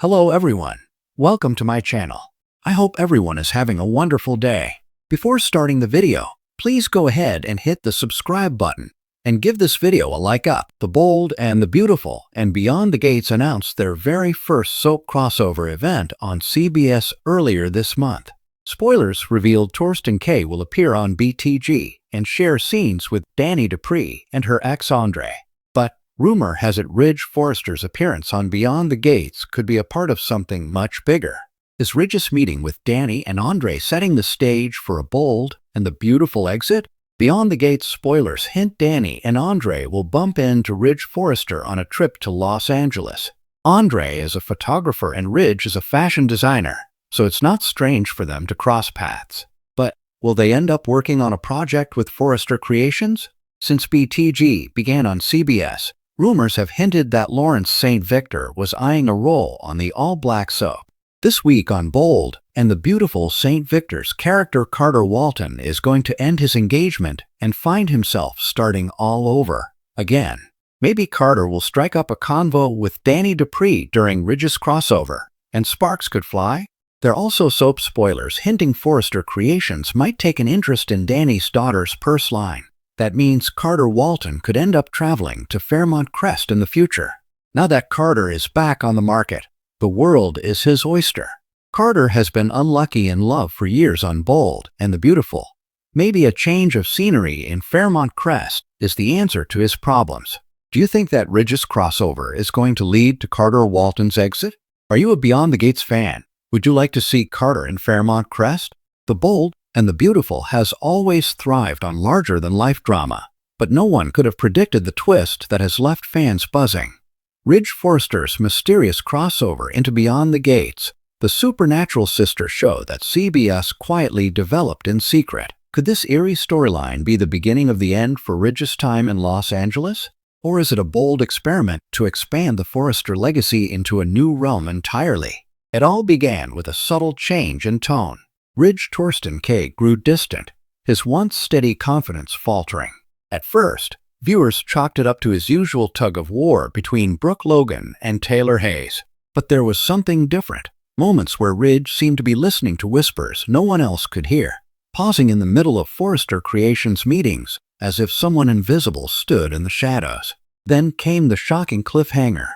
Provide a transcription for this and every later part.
Hello everyone. Welcome to my channel. I hope everyone is having a wonderful day. Before starting the video, please go ahead and hit the subscribe button and give this video a like up. The Bold and the Beautiful and Beyond the Gates announced their very first soap crossover event on CBS earlier this month. Spoilers revealed Thorsten Kaye will appear on BTG and share scenes with Danny Dupree and her ex Andre. But rumor has it Ridge Forrester's appearance on Beyond the Gates could be a part of something much bigger. Is Ridge's meeting with Danny and Andre setting the stage for a bold and the beautiful exit? Beyond the Gates spoilers hint Danny and Andre will bump into Ridge Forrester on a trip to Los Angeles. Andre is a photographer and Ridge is a fashion designer, so it's not strange for them to cross paths. But will they end up working on a project with Forrester Creations? Since BTG began on CBS, rumors have hinted that Lawrence St. Victor was eyeing a role on the all-black soap. This week on Bold and the Beautiful, St. Victor's character Carter Walton is going to end his engagement and find himself starting all over again. Maybe Carter will strike up a convo with Danny Dupree during Ridge's crossover, and sparks could fly. There are also soap spoilers hinting Forrester Creations might take an interest in Danny's daughter's purse line. That means Carter Walton could end up traveling to Fairmont Crest in the future. Now that Carter is back on the market, the world is his oyster. Carter has been unlucky in love for years on Bold and the Beautiful. Maybe a change of scenery in Fairmont Crest is the answer to his problems. Do you think that Ridge's crossover is going to lead to Carter Walton's exit? Are you a Beyond the Gates fan? Would you like to see Carter in Fairmont Crest? The Bold and the Beautiful has always thrived on larger-than-life drama, but no one could have predicted the twist that has left fans buzzing. Ridge Forrester's mysterious crossover into Beyond the Gates, the supernatural sister show that CBS quietly developed in secret. Could this eerie storyline be the beginning of the end for Ridge's time in Los Angeles? Or is it a bold experiment to expand the Forrester legacy into a new realm entirely? It all began with a subtle change in tone. Ridge Thorsten Kaye grew distant, his once steady confidence faltering. At first, viewers chalked it up to his usual tug-of-war between Brooke Logan and Taylor Hayes. But there was something different, moments where Ridge seemed to be listening to whispers no one else could hear, pausing in the middle of Forrester Creations meetings as if someone invisible stood in the shadows. Then came the shocking cliffhanger.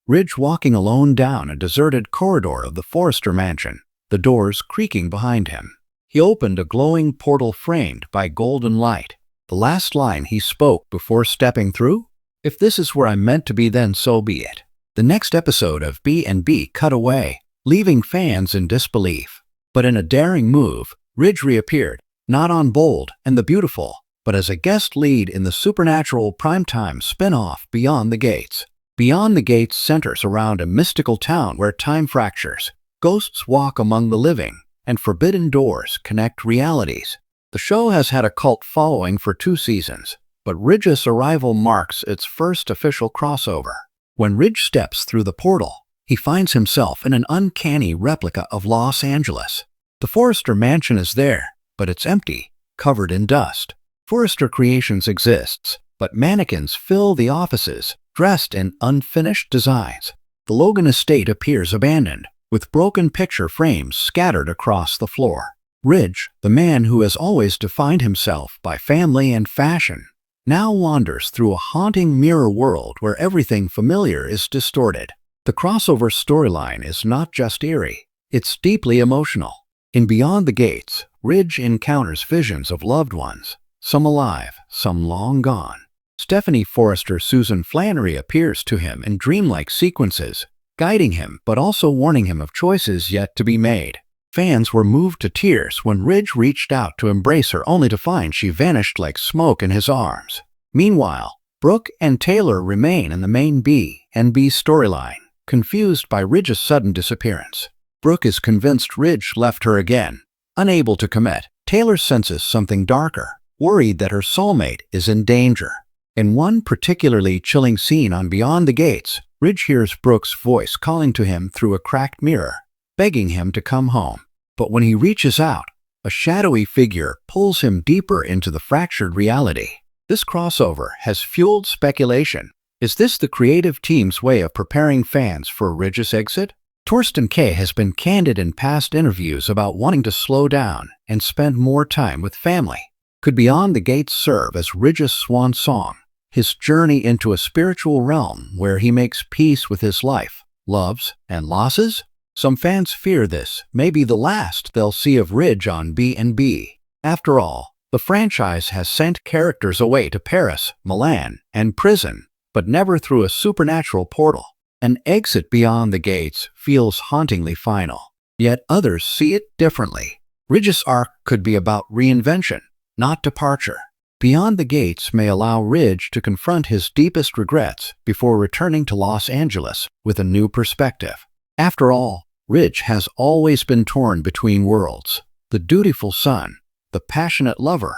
Ridge walking alone down a deserted corridor of the Forrester mansion, the doors creaking behind him. He opened a glowing portal framed by golden light. The last line he spoke before stepping through? "If this is where I'm meant to be, then so be it." The next episode of B&B cut away, leaving fans in disbelief. But in a daring move, Ridge reappeared, not on Bold and the Beautiful, but as a guest lead in the supernatural primetime spin-off Beyond the Gates. Beyond the Gates centers around a mystical town where time fractures, ghosts walk among the living, and forbidden doors connect realities. The show has had a cult following for 2 seasons, but Ridge's arrival marks its first official crossover. When Ridge steps through the portal, he finds himself in an uncanny replica of Los Angeles. The Forrester mansion is there, but it's empty, covered in dust. Forrester Creations exists, but mannequins fill the offices, dressed in unfinished designs. The Logan estate appears abandoned, with broken picture frames scattered across the floor. Ridge, the man who has always defined himself by family and fashion, now wanders through a haunting mirror world where everything familiar is distorted. The crossover storyline is not just eerie, it's deeply emotional. In Beyond the Gates, Ridge encounters visions of loved ones, some alive, some long gone. Stephanie Forrester Susan Flannery appears to him in dreamlike sequences, guiding him but also warning him of choices yet to be made. Fans were moved to tears when Ridge reached out to embrace her only to find she vanished like smoke in his arms. Meanwhile, Brooke and Taylor remain in the main B&B storyline, confused by Ridge's sudden disappearance. Brooke is convinced Ridge left her again. Unable to commit, Taylor senses something darker, worried that her soulmate is in danger. In one particularly chilling scene on Beyond the Gates, Ridge hears Brooke's voice calling to him through a cracked mirror, begging him to come home. But when he reaches out, a shadowy figure pulls him deeper into the fractured reality. This crossover has fueled speculation. Is this the creative team's way of preparing fans for Ridge's exit? Torsten K. has been candid in past interviews about wanting to slow down and spend more time with family. Could Beyond the Gates serve as Ridge's swan song, his journey into a spiritual realm where he makes peace with his life, loves, and losses? Some fans fear this may be the last they'll see of Ridge on B&B. After all, the franchise has sent characters away to Paris, Milan, and prison, but never through a supernatural portal. An exit beyond the gates feels hauntingly final. Yet others see it differently. Ridge's arc could be about reinvention, not departure. Beyond the Gates may allow Ridge to confront his deepest regrets before returning to Los Angeles with a new perspective. After all, Ridge has always been torn between worlds: the dutiful son, the passionate lover,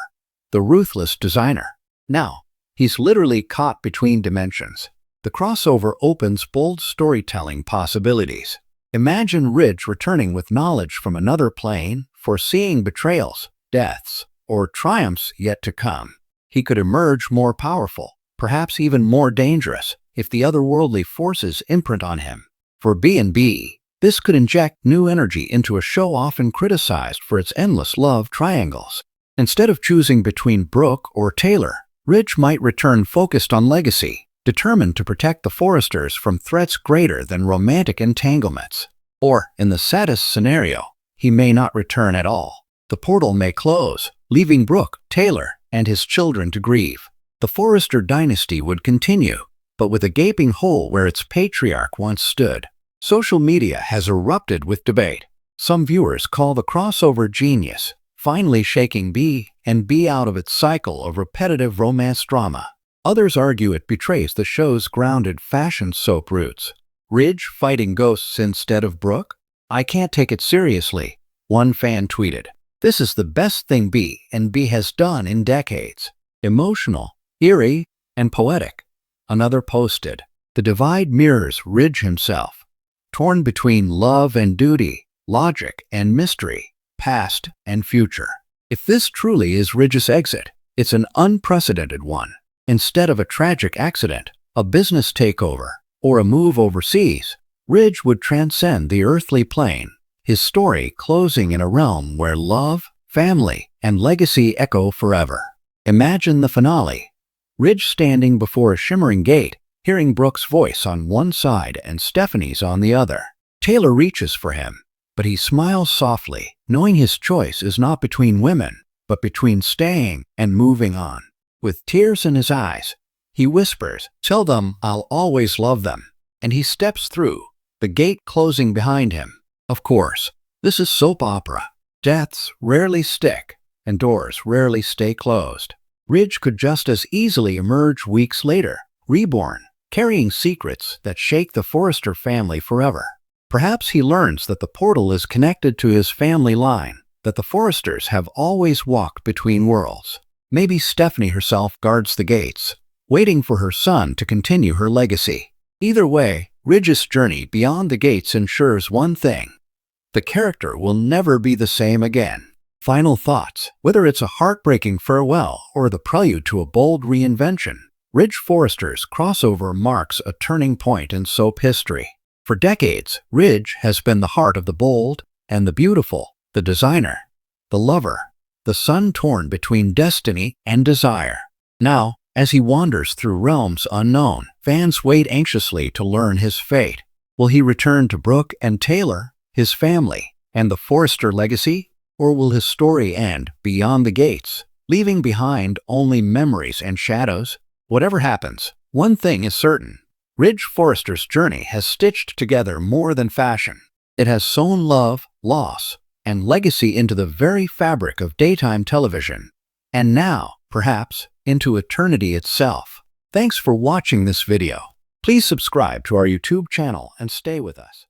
the ruthless designer. Now, he's literally caught between dimensions. The crossover opens bold storytelling possibilities. Imagine Ridge returning with knowledge from another plane, foreseeing betrayals, deaths, or triumphs yet to come. He could emerge more powerful, perhaps even more dangerous, if the otherworldly forces imprint on him. For B&B, this could inject new energy into a show often criticized for its endless love triangles. Instead of choosing between Brooke or Taylor, Ridge might return focused on legacy, determined to protect the Forresters from threats greater than romantic entanglements. Or, in the saddest scenario, he may not return at all. The portal may close, leaving Brooke, Taylor, and his children to grieve. The Forrester dynasty would continue, but with a gaping hole where its patriarch once stood. Social media has erupted with debate. Some viewers call the crossover genius, finally shaking B&B out of its cycle of repetitive romance drama. Others argue it betrays the show's grounded fashion soap roots. Ridge fighting ghosts instead of Brooke? I can't take it seriously, one fan tweeted. This is the best thing B&B has done in decades. Emotional, eerie, and poetic. Another posted. The divide mirrors Ridge himself. Torn between love and duty, logic and mystery, past and future. If this truly is Ridge's exit, it's an unprecedented one. Instead of a tragic accident, a business takeover, or a move overseas, Ridge would transcend the earthly plane, his story closing in a realm where love, family, and legacy echo forever. Imagine the finale. Ridge standing before a shimmering gate, hearing Brooke's voice on one side and Stephanie's on the other. Taylor reaches for him, but he smiles softly, knowing his choice is not between women, but between staying and moving on. With tears in his eyes, he whispers, "Tell them I'll always love them," and he steps through, the gate closing behind him. Of course, this is soap opera. Deaths rarely stick, and doors rarely stay closed. Ridge could just as easily emerge weeks later, reborn, carrying secrets that shake the Forrester family forever. Perhaps he learns that the portal is connected to his family line, that the Forresters have always walked between worlds. Maybe Stephanie herself guards the gates, waiting for her son to continue her legacy. Either way, Ridge's journey beyond the gates ensures one thing: the character will never be the same again. Final thoughts. Whether it's a heartbreaking farewell or the prelude to a bold reinvention, Ridge Forrester's crossover marks a turning point in soap history. For decades, Ridge has been the heart of the bold and the beautiful, the designer, the lover, the son torn between destiny and desire. Now, as he wanders through realms unknown, fans wait anxiously to learn his fate. Will he return to Brooke and Taylor, his family, and the Forrester legacy? Or will his story end beyond the gates, leaving behind only memories and shadows? Whatever happens, one thing is certain. Ridge Forrester's journey has stitched together more than fashion. It has sewn love, loss, and legacy into the very fabric of daytime television. And now, perhaps, into eternity itself. Thanks for watching this video. Please subscribe to our YouTube channel and stay with us.